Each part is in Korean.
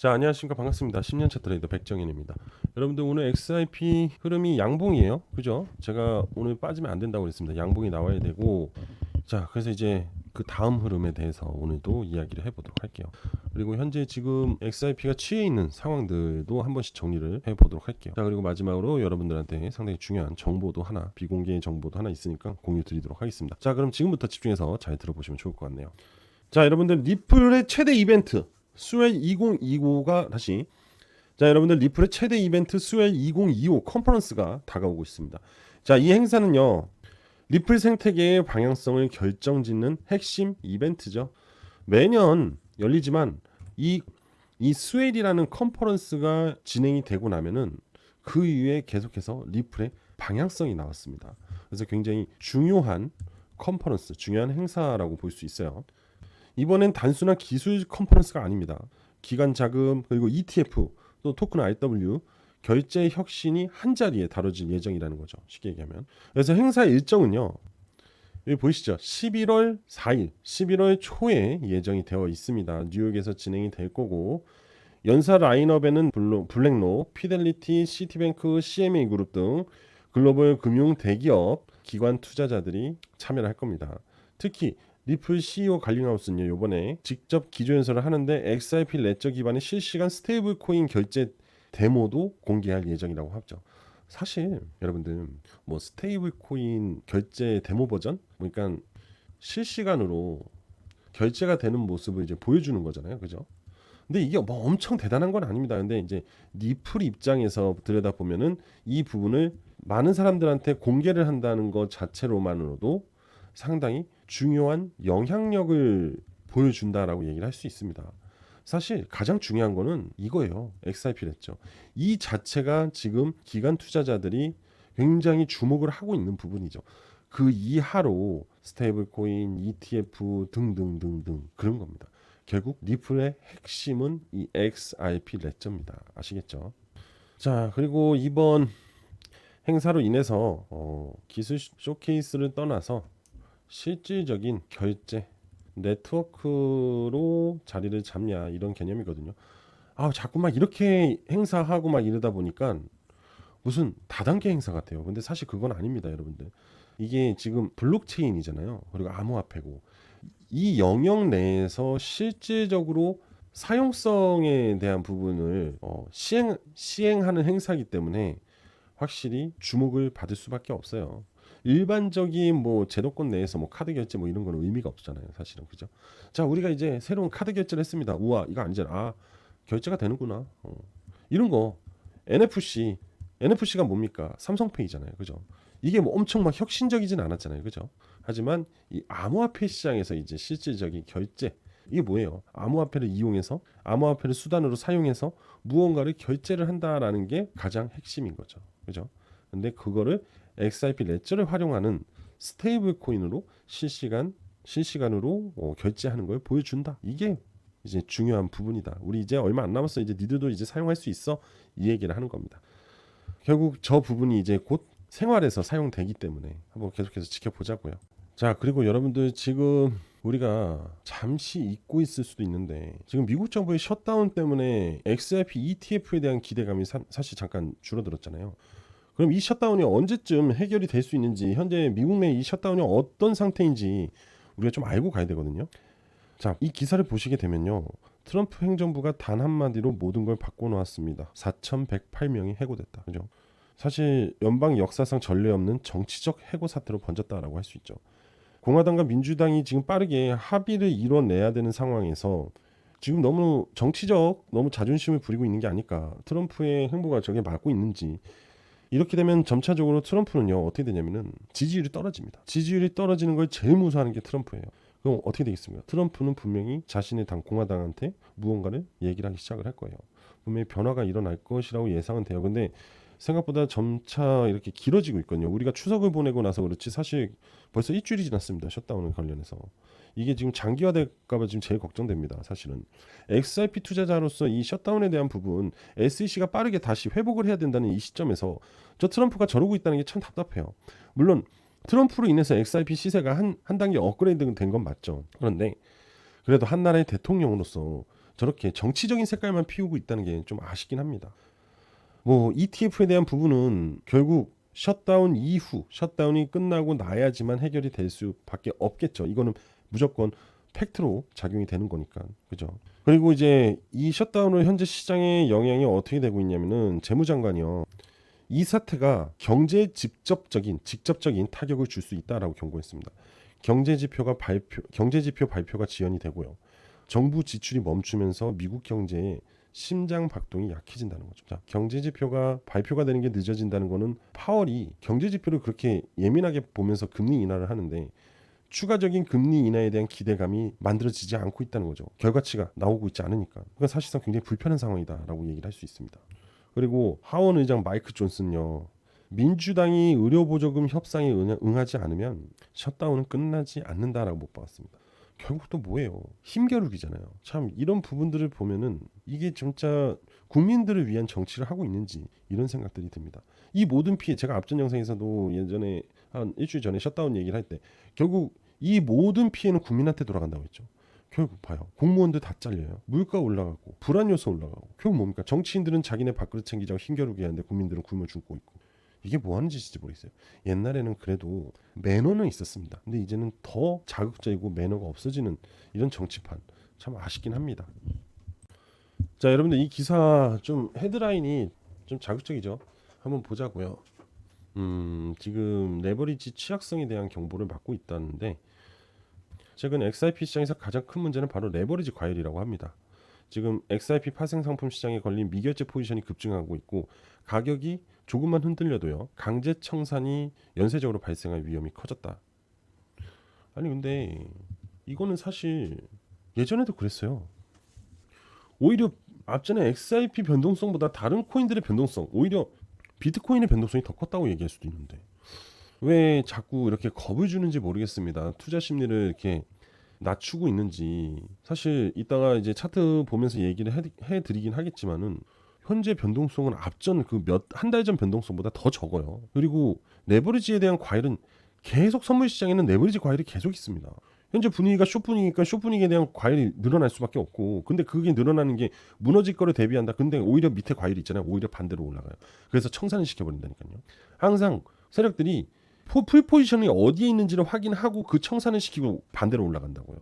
자, 안녕하십니까. 반갑습니다. 10년차 트레이더 백정현입니다. 여러분들 오늘 XRP 흐름이 양봉이에요. 그죠? 제가 오늘 빠지면 안 된다고 그랬습니다. 양봉이 나와야 되고, 자, 그래서 이제 그 다음 흐름에 대해서 오늘도 이야기를 해보도록 할게요. 그리고 현재 지금 XRP가 취해 있는 상황들도 한 번씩 정리를 해보도록 할게요. 자, 그리고 마지막으로 여러분들한테 상당히 중요한 정보도 하나, 비공개 정보도 하나 있으니까 공유 드리도록 하겠습니다. 자, 그럼 지금부터 집중해서 잘 들어보시면 좋을 것 같네요. 자, 여러분들 리플의 최대 이벤트 스웰 2025가 다시, 자, 여러분들 리플의 최대 이벤트 스웰 2025 컨퍼런스가 다가오고 있습니다. 자, 이 행사는요, 리플 생태계의 방향성을 결정짓는 핵심 이벤트죠. 매년 열리지만 이 스웰이라는 컨퍼런스가 진행이 되고 나면은 그 이후에 계속해서 리플의 방향성이 나왔습니다. 그래서 굉장히 중요한 컨퍼런스, 중요한 행사라고 볼 수 있어요. 이번엔 단순한 기술 컨퍼런스가 아닙니다. 기관 자금, 그리고 ETF, 또 토큰 RW, 결제 혁신이 한 자리에 다뤄질 예정이라는 거죠. 쉽게 얘기하면. 그래서 행사 일정은요, 여기 보이시죠? 11월 4일, 11월 초에 예정이 되어 있습니다. 뉴욕에서 진행이 될 거고, 연사 라인업에는 블랙로, 피델리티, 시티뱅크, CMA 그룹 등 글로벌 금융 대기업, 기관 투자자들이 참여를 할 겁니다. 특히 리플 CEO 갈링하우스는요, 요번에 직접 기조연설을 하는데 XRP 레저 기반의 실시간 스테이블 코인 결제 데모도 공개할 예정이라고 하죠. 사실 여러분들 뭐 스테이블 코인 결제 데모 버전, 그러니까 실시간으로 결제가 되는 모습을 이제 보여주는 거잖아요, 그죠? 근데 이게 뭐 엄청 대단한 건 아닙니다. 근데 이제 리플 입장에서 들여다 보면은 이 부분을 많은 사람들한테 공개를 한다는 것 자체로만으로도 상당히 중요한 영향력을 보여준다라고 얘기를 할 수 있습니다. 사실 가장 중요한 거는 이거예요. XRP랬죠. 이 자체가 지금 기관 투자자들이 굉장히 주목을 하고 있는 부분이죠. 그 이하로 스테이블 코인, ETF 등등등등 그런 겁니다. 결국 리플의 핵심은 이 XRP 레저입니다. 아시겠죠? 자, 그리고 이번 행사로 인해서 기술 쇼케이스를 떠나서 실질적인 결제 네트워크로 자리를 잡냐 이런 개념이거든요. 아, 자꾸 막 이렇게 행사하고 막 이러다 보니까 무슨 다단계 행사 같아요. 근데 사실 그건 아닙니다, 여러분들. 이게 지금 블록체인이잖아요. 그리고 암호화폐고 이 영역 내에서 실질적으로 사용성에 대한 부분을 시행하는 행사이기 때문에 확실히 주목을 받을 수밖에 없어요. 일반적인 뭐 제도권 내에서 뭐 카드 결제 뭐 이런 거는 의미가 없잖아요, 사실은. 그죠? 자, 우리가 이제 새로운 카드 결제를 했습니다. 우와, 이거 아니잖아. 아, 결제가 되는구나. 이런 거 NFC가 뭡니까? 삼성페이잖아요. 그죠? 이게 뭐 엄청 막 혁신적이진 않았잖아요. 그죠? 하지만 이 암호화폐 시장에서 이제 실질적인 결제, 이게 뭐예요? 암호화폐를 이용해서, 암호화폐를 수단으로 사용해서 무언가를 결제를 한다라는 게 가장 핵심인 거죠. 그죠? 근데 그거를 XRP 레저를 활용하는 스테이블 코인으로 실시간으로 결제하는 걸 보여준다. 이게 이제 중요한 부분이다. 우리 이제 얼마 안 남았어. 이제 니들도 이제 사용할 수 있어. 이 얘기를 하는 겁니다. 결국 저 부분이 이제 곧 생활에서 사용되기 때문에 한번 계속해서 지켜보자고요. 자, 그리고 여러분들 지금 우리가 잠시 잊고 있을 수도 있는데 지금 미국 정부의 셧다운 때문에 XRP ETF에 대한 기대감이 사실 잠깐 줄어들었잖아요. 그럼 이 셧다운이 언제쯤 해결이 될 수 있는지, 현재 미국 내 이 셧다운이 어떤 상태인지 우리가 좀 알고 가야 되거든요. 자, 이 기사를 보시게 되면요, 트럼프 행정부가 단 한마디로 모든 걸 바꿔놓았습니다. 4,108명이 해고됐다. 그죠? 사실 연방 역사상 전례 없는 정치적 해고 사태로 번졌다라고 할 수 있죠. 공화당과 민주당이 지금 빠르게 합의를 이뤄내야 되는 상황에서 지금 너무 자존심을 부리고 있는 게 아닐까. 트럼프의 행보가 저게 맞고 있는지. 이렇게 되면 점차적으로 트럼프는요, 어떻게 되냐면은 지지율이 떨어집니다. 지지율이 떨어지는 걸 제일 무서워하는 게 트럼프예요. 그럼 어떻게 되겠습니까? 트럼프는 분명히 자신의 당 공화당한테 무언가를 얘기를 하기 시작을 할 거예요. 분명히 변화가 일어날 것이라고 예상은 돼요. 근데 생각보다 점차 이렇게 길어지고 있거든요. 우리가 추석을 보내고 나서 그렇지 사실 벌써 일주일이 지났습니다. 셧다운 관련해서. 이게 지금 장기화될까봐 지금 제일 걱정됩니다. 사실은 XRP 투자자로서 이 셧다운에 대한 부분 SEC가 빠르게 다시 회복을 해야 된다는 이 시점에서 저 트럼프가 저러고 있다는 게 참 답답해요. 물론 트럼프로 인해서 XRP 시세가 한 단계 업그레이드 된 건 맞죠. 그런데 그래도 한 나라의 대통령으로서 저렇게 정치적인 색깔만 피우고 있다는 게 좀 아쉽긴 합니다. 뭐 ETF에 대한 부분은 결국 셧다운 이후 셧다운이 끝나고 나야지만 해결이 될 수밖에 없겠죠. 이거는 무조건 팩트로 작용이 되는 거니까. 그죠? 그리고 이제 이 셧다운을 현재 시장에 영향이 어떻게 되고 있냐면은 재무장관이요. 이 사태가 경제에 직접적인 타격을 줄 수 있다라고 경고했습니다. 경제 지표 발표가 지연이 되고요. 정부 지출이 멈추면서 미국 경제에 심장 박동이 약해진다는 거죠. 자, 경제 지표가 발표가 되는 게 늦어진다는 거는 파월이 경제 지표를 그렇게 예민하게 보면서 금리 인하를 하는데 추가적인 금리 인하에 대한 기대감이 만들어지지 않고 있다는 거죠. 결과치가 나오고 있지 않으니까. 그건 사실상 굉장히 불편한 상황이다라고 얘기를 할 수 있습니다. 그리고 하원 의장 마이크 존슨요. 민주당이 의료보조금 협상에 응하지 않으면 셧다운은 끝나지 않는다라고 못 봤습니다. 결국 또 뭐예요? 힘겨루기잖아요. 참 이런 부분들을 보면은 이게 진짜 국민들을 위한 정치를 하고 있는지 이런 생각들이 듭니다. 이 모든 피해 제가 앞전 영상에서도 예전에 한 일주일 전에 셧다운 얘기를 할 때 결국 이 모든 피해는 국민한테 돌아간다고 했죠. 결국 봐요. 공무원들 다 잘려요. 물가 올라가고 불안 요소 올라가고 결국 뭡니까? 정치인들은 자기네 밥그릇 챙기자고 힘겨루기 하는데 국민들은 굶어 죽고 있고 이게 뭐 하는 짓인지 모르겠어요. 옛날에는 그래도 매너는 있었습니다. 근데 이제는 더 자극적이고 매너가 없어지는 이런 정치판 참 아쉽긴 합니다. 자, 여러분들 이 기사 좀 헤드라인이 좀 자극적이죠. 한번 보자고요. 지금 레버리지 취약성에 대한 경보를 받고 있다는데 최근 XIP 시장에서 가장 큰 문제는 바로 레버리지 과열이라고 합니다. 지금 XIP 파생 상품 시장에 걸린 미결제 포지션이 급증하고 있고 가격이 조금만 흔들려도요 강제 청산이 연쇄적으로 발생할 위험이 커졌다. 아니 근데 이거는 사실 예전에도 그랬어요. 오히려 앞전에 XIP 변동성보다 다른 코인들의 변동성, 오히려 비트코인의 변동성이 더 컸다고 얘기할 수도 있는데 왜 자꾸 이렇게 겁을 주는지 모르겠습니다. 투자 심리를 이렇게 낮추고 있는지. 사실 이따가 이제 차트 보면서 얘기를 해드리긴 하겠지만은 현재 변동성은 앞전 그 한 달 전 변동성보다 더 적어요. 그리고 레버리지에 대한 과열은 계속 선물 시장에는 레버리지 과열이 계속 있습니다. 현재 분위기가 숏 분위기니까 숏 분위기에 대한 과열이 늘어날 수밖에 없고 근데 그게 늘어나는 게 무너질 거를 대비한다. 근데 오히려 밑에 과열이 있잖아요. 오히려 반대로 올라가요. 그래서 청산을 시켜버린다니까요. 항상 세력들이 풀 포지션이 어디에 있는지를 확인하고 그 청산을 시키고 반대로 올라간다고요.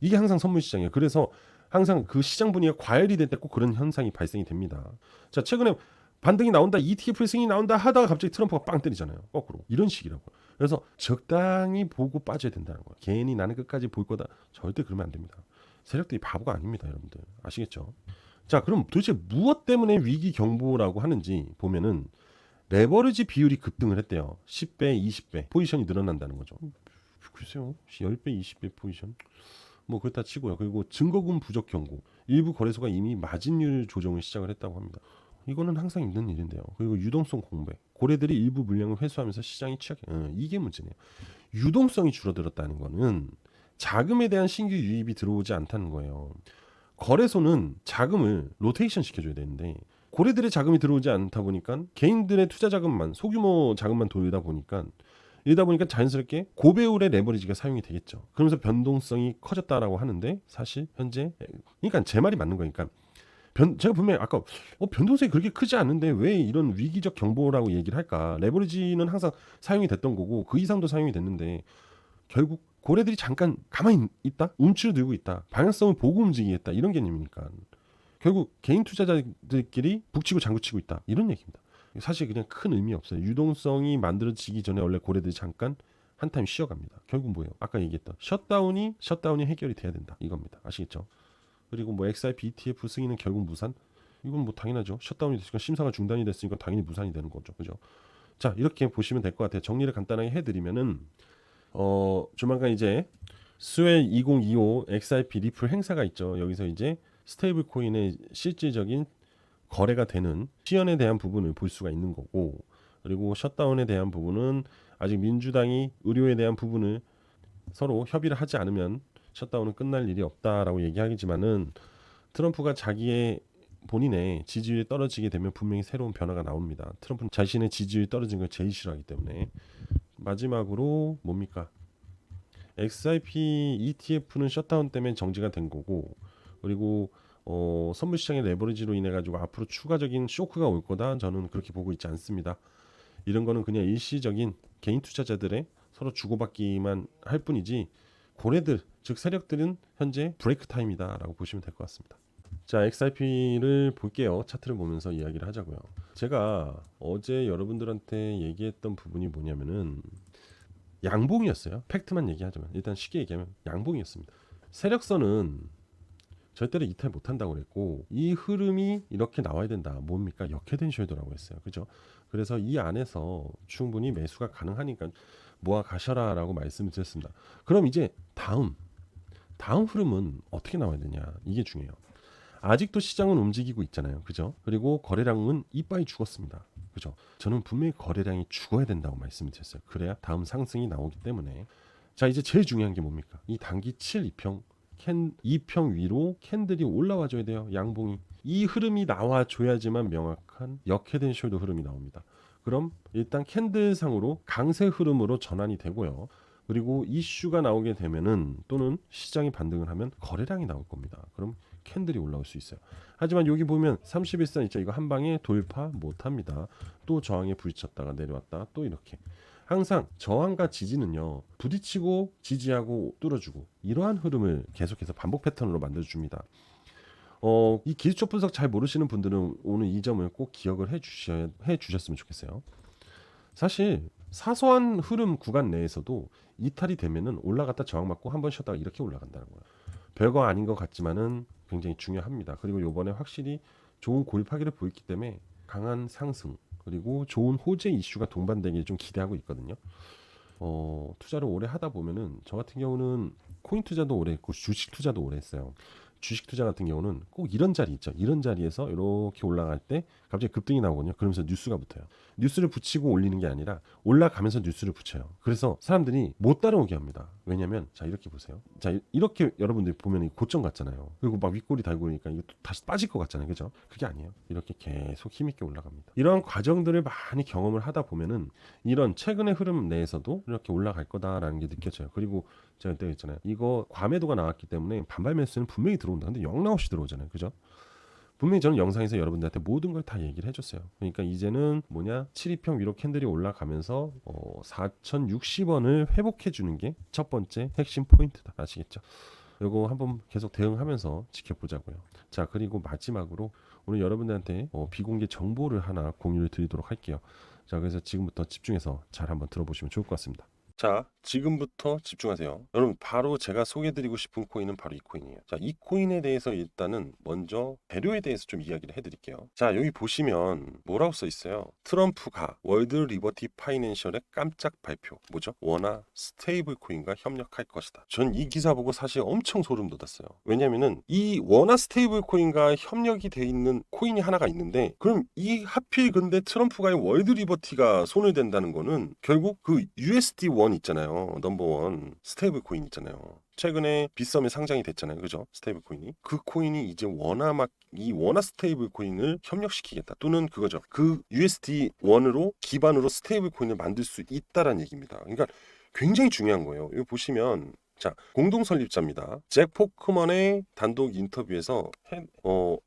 이게 항상 선물 시장이에요. 그래서 항상 그 시장 분위기가 과열이 될 때 꼭 그런 현상이 발생이 됩니다. 자, 최근에 반등이 나온다, ETF 승인이 나온다 하다가 갑자기 트럼프가 빵 때리잖아요. 거꾸로. 이런 식이라고요. 그래서 적당히 보고 빠져야 된다는 거예요. 괜히 나는 끝까지 볼 거다. 절대 그러면 안 됩니다. 세력들이 바보가 아닙니다, 여러분들. 아시겠죠? 자, 그럼 도대체 무엇 때문에 위기 경보라고 하는지 보면은 레버리지 비율이 급등을 했대요. 10배, 20배 포지션이 늘어난다는 거죠. 글쎄요. 10배, 20배 포지션. 뭐 그렇다 치고요. 그리고 증거금 부족 경고. 일부 거래소가 이미 마진율 조정을 시작을 했다고 합니다. 이거는 항상 있는 일인데요. 그리고 유동성 공백. 고래들이 일부 물량을 회수하면서 시장이 취약해. 이게 문제네요. 유동성이 줄어들었다는 거는 자금에 대한 신규 유입이 들어오지 않다는 거예요. 거래소는 자금을 로테이션 시켜줘야 되는데 고래들의 자금이 들어오지 않다 보니까 개인들의 투자 자금만 소규모 자금만 돌다 보니까 자연스럽게 고배율의 레버리지가 사용이 되겠죠. 그러면서 변동성이 커졌다라고 하는데 사실 현재 그러니까 제 말이 맞는 거니까 제가 분명히 아까 변동성이 그렇게 크지 않은데 왜 이런 위기적 경보라고 얘기를 할까? 레버리지는 항상 사용이 됐던 거고 그 이상도 사용이 됐는데 결국 고래들이 잠깐 가만히 있다, 움츠러 들고 있다, 방향성을 보고 움직이겠다 이런 개념이니까 결국 개인 투자자들끼리 북치고 장구치고 있다 이런 얘기입니다. 사실 그냥 큰 의미 없어요. 유동성이 만들어지기 전에 원래 고래들이 잠깐 한 타임 쉬어갑니다. 결국 뭐예요? 아까 얘기했던 셧다운이 해결이 돼야 된다 이겁니다. 아시겠죠? 그리고 뭐 XIP ETF 승인은 결국 무산? 이건 뭐 당연하죠. 셧다운이 됐으니까 심사가 중단이 됐으니까 당연히 무산이 되는 거죠. 그죠? 자, 이렇게 보시면 될 것 같아요. 정리를 간단하게 해드리면은 조만간 이제 스웰 2025 XIP 리플 행사가 있죠. 여기서 이제 스테이블 코인의 실질적인 거래가 되는 시연에 대한 부분을 볼 수가 있는 거고 그리고 셧다운에 대한 부분은 아직 민주당이 의료에 대한 부분을 서로 협의를 하지 않으면 셧다운은 끝날 일이 없다라고 얘기하지만은 트럼프가 본인의 지지율이 떨어지게 되면 분명히 새로운 변화가 나옵니다. 트럼프는 자신의 지지율이 떨어진 걸 제일 싫어하기 때문에 마지막으로 뭡니까? XIP ETF는 셧다운 때문에 정지가 된 거고 그리고 선물 시장의 레버리지로 인해 가지고 앞으로 추가적인 쇼크가 올 거다. 저는 그렇게 보고 있지 않습니다. 이런 거는 그냥 일시적인 개인 투자자들의 서로 주고받기만 할 뿐이지 고래들 즉 세력들은 현재 브레이크 타임이다라고 보시면 될 것 같습니다. 자, XRP를 볼게요. 차트를 보면서 이야기를 하자고요. 제가 어제 여러분들한테 얘기했던 부분이 뭐냐면은 양봉이었어요. 팩트만 얘기하자면 일단 쉽게 얘기하면 양봉이었습니다. 세력선은 절대로 이탈 못한다고 그랬고 이 흐름이 이렇게 나와야 된다. 뭡니까? 역헤드 숄더라고 했어요. 그죠? 그래서 이 안에서 충분히 매수가 가능하니까 모아 가셔라라고 말씀을 드렸습니다. 그럼 이제 다음 흐름은 어떻게 나와야 되냐? 이게 중요해요. 아직도 시장은 움직이고 있잖아요. 그죠? 그리고 거래량은 이빠이 죽었습니다. 그죠? 저는 분명히 거래량이 죽어야 된다고 말씀을 드렸어요. 그래야 다음 상승이 나오기 때문에. 자, 이제 제일 중요한 게 뭡니까? 이 단기 7, 2평 2평 위로 캔들이 올라와 줘야 돼요. 양봉이. 이 흐름이 나와 줘야지만 명확한 역헤드 숄더 흐름이 나옵니다. 그럼 일단 캔들상으로 강세 흐름으로 전환이 되고요. 그리고 이슈가 나오게 되면은 또는 시장이 반등을 하면 거래량이 나올 겁니다. 그럼 캔들이 올라올 수 있어요. 하지만 여기 보면 31선 있죠. 이거 한 방에 돌파 못 합니다. 또 저항에 부딪혔다가 내려왔다. 또 이렇게. 항상 저항과 지지는요. 부딪히고 지지하고 뚫어주고 이러한 흐름을 계속해서 반복 패턴으로 만들어줍니다. 이 기술적 분석 잘 모르시는 분들은 오늘 이 점을 꼭 기억을 해 주셨으면 좋겠어요. 사실 사소한 흐름 구간 내에서도 이탈이 되면은 올라갔다 저항받고 한번 쉬었다가 이렇게 올라간다는 거예요. 별거 아닌 것 같지만은 굉장히 중요합니다. 그리고 요번에 확실히 좋은 고립 파기를 보였기 때문에 강한 상승 그리고 좋은 호재 이슈가 동반되길 좀 기대하고 있거든요. 투자를 오래 하다 보면은 저 같은 경우는 코인 투자도 오래 했고 주식 투자도 오래 했어요. 주식 투자 같은 경우는 꼭 이런 자리 있죠. 이런 자리에서 이렇게 올라갈 때 갑자기 급등이 나오거든요. 그러면서 뉴스가 붙어요. 뉴스를 붙이고 올리는 게 아니라 올라가면서 뉴스를 붙여요. 그래서 사람들이 못 따라오게 합니다. 왜냐면 자 이렇게 보세요. 자 이렇게 여러분들이 보면 고점 같잖아요. 그리고 막 윗골이 달고 그러니까 이게 또 다시 빠질 것 같잖아요. 그죠? 그게 아니에요. 이렇게 계속 힘있게 올라갑니다. 이러한 과정들을 많이 경험을 하다 보면은 이런 최근의 흐름 내에서도 이렇게 올라갈 거다라는 게 느껴져요. 그리고 제가 그때 했잖아요. 이거 과매도가 나왔기 때문에 반발 매수는 분명히 들어온다. 근데 영락없이 들어오잖아요. 그죠? 분명히 저는 영상에서 여러분들한테 모든 걸 다 얘기를 해줬어요. 그러니까 이제는 뭐냐 7,2평 위로 캔들이 올라가면서 4,060원을 회복해 주는 게 첫 번째 핵심 포인트다. 아시겠죠? 이거 한번 계속 대응하면서 지켜보자고요. 자 그리고 마지막으로 오늘 여러분들한테 비공개 정보를 하나 공유를 드리도록 할게요. 자 그래서 지금부터 집중해서 잘 한번 들어보시면 좋을 것 같습니다. 자, 지금부터 집중하세요. 여러분, 바로 제가 소개해드리고 싶은 코인은 바로 이 코인이에요. 자, 이 코인에 대해서 일단은 먼저 재료에 대해서 좀 이야기를 해드릴게요. 자, 여기 보시면 뭐라고 써 있어요? 트럼프가 월드 리버티 파이낸셜의 깜짝 발표. 뭐죠? 원화 스테이블 코인과 협력할 것이다. 전 이 기사 보고 사실 엄청 소름 돋았어요. 왜냐면은 이 원화 스테이블 코인과 협력이 돼 있는 코인이 하나가 있는데 그럼 이 하필 근데 트럼프가 월드 리버티가 손을 댄다는 거는 결국 그 USD1 있잖아요. 넘버원 스테이블 코인 있잖아요. 최근에 빗썸에 상장이 됐잖아요. 그죠? 스테이블 코인이. 그 코인이 이제 이 원화 스테이블 코인을 협력시키겠다. 또는 그거죠. 그 USD1으로 기반으로 스테이블 코인을 만들 수 있다라는 얘기입니다. 그러니까 굉장히 중요한 거예요. 이거 보시면 자, 공동 설립자입니다. 잭 포크먼의 단독 인터뷰에서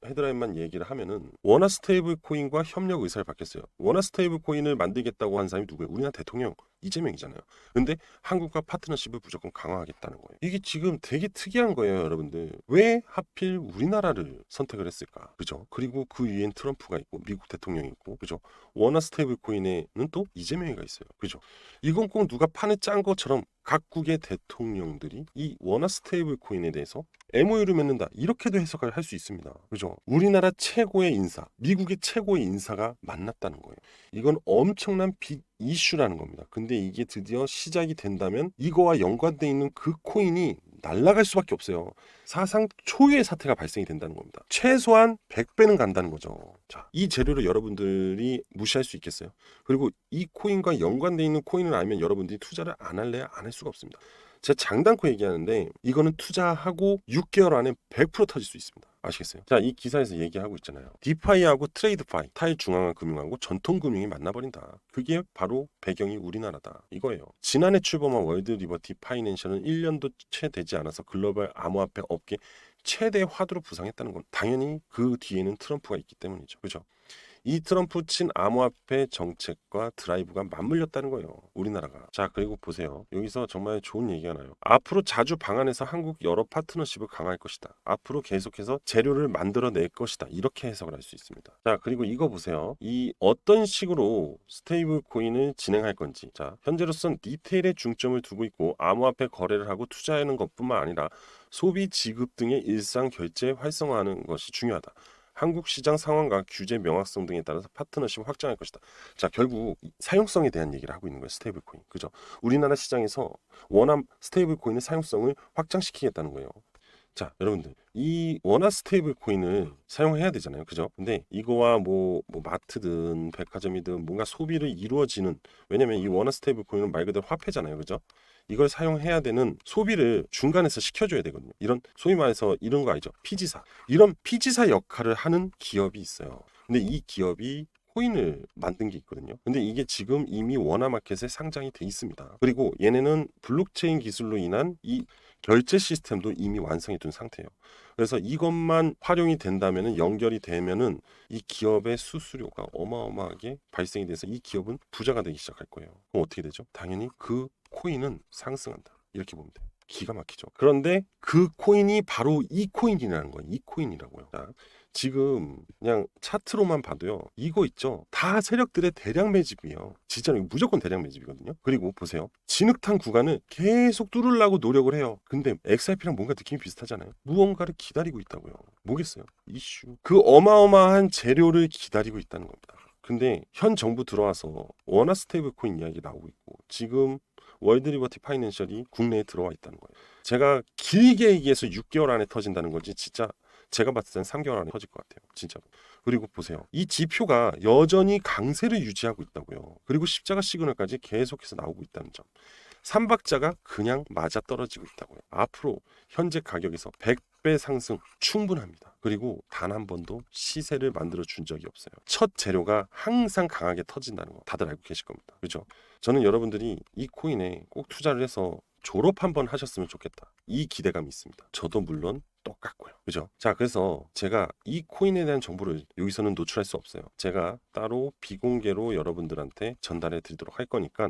헤드라인만 얘기를 하면은 원화 스테이블 코인과 협력 의사를 밝혔어요. 원화 스테이블 코인을 만들겠다고 한 사람이 누구예요? 우리나라 대통령 이재명이잖아요. 근데 한국과 파트너십을 무조건 강화하겠다는 거예요. 이게 지금 되게 특이한 거예요, 여러분들. 왜 하필 우리나라를 선택을 했을까? 그죠? 그리고 그 위엔 트럼프가 있고 미국 대통령이 있고, 그죠? 원화 스테이블 코인에는 또 이재명이가 있어요. 그죠? 이건 꼭 누가 판을 짠 것처럼 각국의 대통령들이 이 원화 스테이블 코인에 대해서 MOU를 맺는다. 이렇게도 해석을 할 수 있습니다. 그죠? 우리나라 최고의 인사, 미국의 최고의 인사가 만났다는 거예요. 이건 엄청난 빅 이슈라는 겁니다. 근데 이게 드디어 시작이 된다면 이거와 연관돼 있는 그 코인이 날아갈 수밖에 없어요. 사상 초유의 사태가 발생이 된다는 겁니다. 최소한 100배는 간다는 거죠. 자, 이 재료를 여러분들이 무시할 수 있겠어요? 그리고 이 코인과 연관돼 있는 코인을 알면 여러분들이 투자를 안 할래야 안 할 수가 없습니다. 제가 장담코 얘기하는데 이거는 투자하고 6개월 안에 100% 터질 수 있습니다. 아시겠어요? 자, 이 기사에서 얘기하고 있잖아요. 디파이하고 트레이드파이, 탈중앙화 금융하고 전통 금융이 만나버린다. 그게 바로 배경이 우리나라다. 이거예요. 지난해 출범한 월드 리버티 파이낸셜은 1년도 채 되지 않아서 글로벌 암호화폐 업계 최대 화두로 부상했다는 건 당연히 그 뒤에는 트럼프가 있기 때문이죠. 그죠? 이 트럼프 친 암호화폐 정책과 드라이브가 맞물렸다는 거예요. 우리나라가. 자, 그리고 보세요. 여기서 정말 좋은 얘기가 나요. 앞으로 자주 방한해서 한국 여러 파트너십을 강화할 것이다. 앞으로 계속해서 재료를 만들어낼 것이다. 이렇게 해석을 할 수 있습니다. 자, 그리고 이거 보세요. 이 어떤 식으로 스테이블 코인을 진행할 건지. 자, 현재로선 디테일에 중점을 두고 있고 암호화폐 거래를 하고 투자하는 것뿐만 아니라 소비 지급 등의 일상 결제 활성화하는 것이 중요하다. 한국 시장 상황과 규제 명확성 등에 따라서 파트너십을 확장할 것이다. 자, 결국 사용성에 대한 얘기를 하고 있는 거예요. 스테이블 코인. 그죠? 우리나라 시장에서 원화 스테이블 코인의 사용성을 확장시키겠다는 거예요. 자, 여러분들, 이 원화 스테이블 코인을 사용해야 되잖아요. 그죠? 근데 이거와 뭐 마트든 백화점이든 뭔가 소비를 이루어지는, 왜냐면 이 원화 스테이블 코인은 말 그대로 화폐잖아요. 그죠? 이걸 사용해야 되는 소비를 중간에서 시켜줘야 되거든요. 이런 소위 말해서 이런 거 알죠? 피지사. 이런 피지사 역할을 하는 기업이 있어요. 근데 이 기업이 코인을 만든 게 있거든요. 근데 이게 지금 이미 원화마켓에 상장이 돼 있습니다. 그리고 얘네는 블록체인 기술로 인한 이 결제 시스템도 이미 완성이 된 상태예요. 그래서 이것만 활용이 된다면은, 연결이 되면은 이 기업의 수수료가 어마어마하게 발생이 돼서 이 기업은 부자가 되기 시작할 거예요. 그럼 어떻게 되죠? 당연히 그 코인은 상승한다. 이렇게 보면 돼요. 기가 막히죠. 그런데 그 코인이 바로 이 코인이라는 거예요. 이 코인이라고요. 자, 지금 그냥 차트로만 봐도요. 이거 있죠. 다 세력들의 대량 매집이에요. 진짜로 무조건 대량 매집이거든요. 그리고 보세요. 진흙탕 구간을 계속 뚫으려고 노력을 해요. 근데 XRP랑 뭔가 느낌이 비슷하잖아요. 무언가를 기다리고 있다고요. 뭐겠어요? 이슈. 그 어마어마한 재료를 기다리고 있다는 겁니다. 근데 현 정부 들어와서 원화 스테이블 코인 이야기 나오고 있고, 지금 월드 리버티 파이낸셜이 국내에 들어와 있다는 거예요. 제가 길게 얘기해서 6개월 안에 터진다는 거지, 진짜 제가 봤을 땐 3개월 안에 터질 것 같아요. 진짜로. 그리고 보세요. 이 지표가 여전히 강세를 유지하고 있다고요. 그리고 십자가 시그널까지 계속해서 나오고 있다는 점. 삼박자가 그냥 맞아떨어지고 있다고요. 앞으로 현재 가격에서 100배 상승 충분합니다. 그리고 단 한 번도 시세를 만들어 준 적이 없어요. 첫 재료가 항상 강하게 터진다는 거 다들 알고 계실 겁니다. 그렇죠? 저는 여러분들이 이 코인에 꼭 투자를 해서 졸업 한번 하셨으면 좋겠다. 이 기대감이 있습니다. 저도 물론 똑같고요. 그죠? 자, 그래서 제가 이 코인에 대한 정보를 여기서는 노출할 수 없어요. 제가 따로 비공개로 여러분들한테 전달해 드리도록 할 거니까,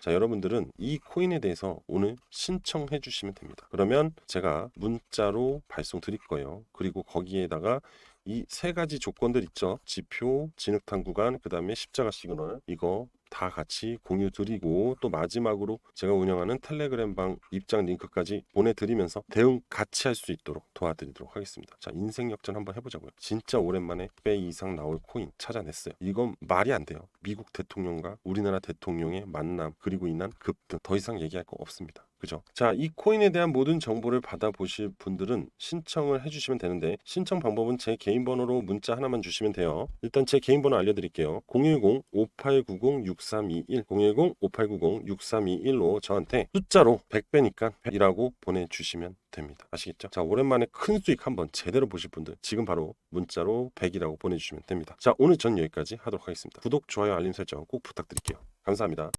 자, 여러분들은 이 코인에 대해서 오늘 신청해 주시면 됩니다. 그러면 제가 문자로 발송 드릴 거예요. 그리고 거기에다가 이 세 가지 조건들 있죠. 지표, 진흙탕 구간, 그 다음에 십자가 시그널, 이거 다 같이 공유 드리고, 또 마지막으로 제가 운영하는 텔레그램 방 입장 링크까지 보내드리면서 대응 같이 할 수 있도록 도와드리도록 하겠습니다. 자, 인생 역전 한번 해보자고요. 진짜 오랜만에 배 이상 나올 코인 찾아냈어요. 이건 말이 안 돼요. 미국 대통령과 우리나라 대통령의 만남, 그리고 인한 급등, 더 이상 얘기할 거 없습니다. 그죠? 자, 이 코인에 대한 모든 정보를 받아보실 분들은 신청을 해주시면 되는데, 신청 방법은 제 개인 번호로 문자 하나만 주시면 돼요. 일단 제 개인 번호 알려드릴게요. 010-5890-6321 010-5890-6321로 저한테 숫자로 100배니까 100이라고 보내주시면 됩니다. 아시겠죠? 자, 오랜만에 큰 수익 한번 제대로 보실 분들 지금 바로 문자로 100이라고 보내주시면 됩니다. 자, 오늘 전 여기까지 하도록 하겠습니다. 구독, 좋아요, 알림 설정 꼭 부탁드릴게요. 감사합니다.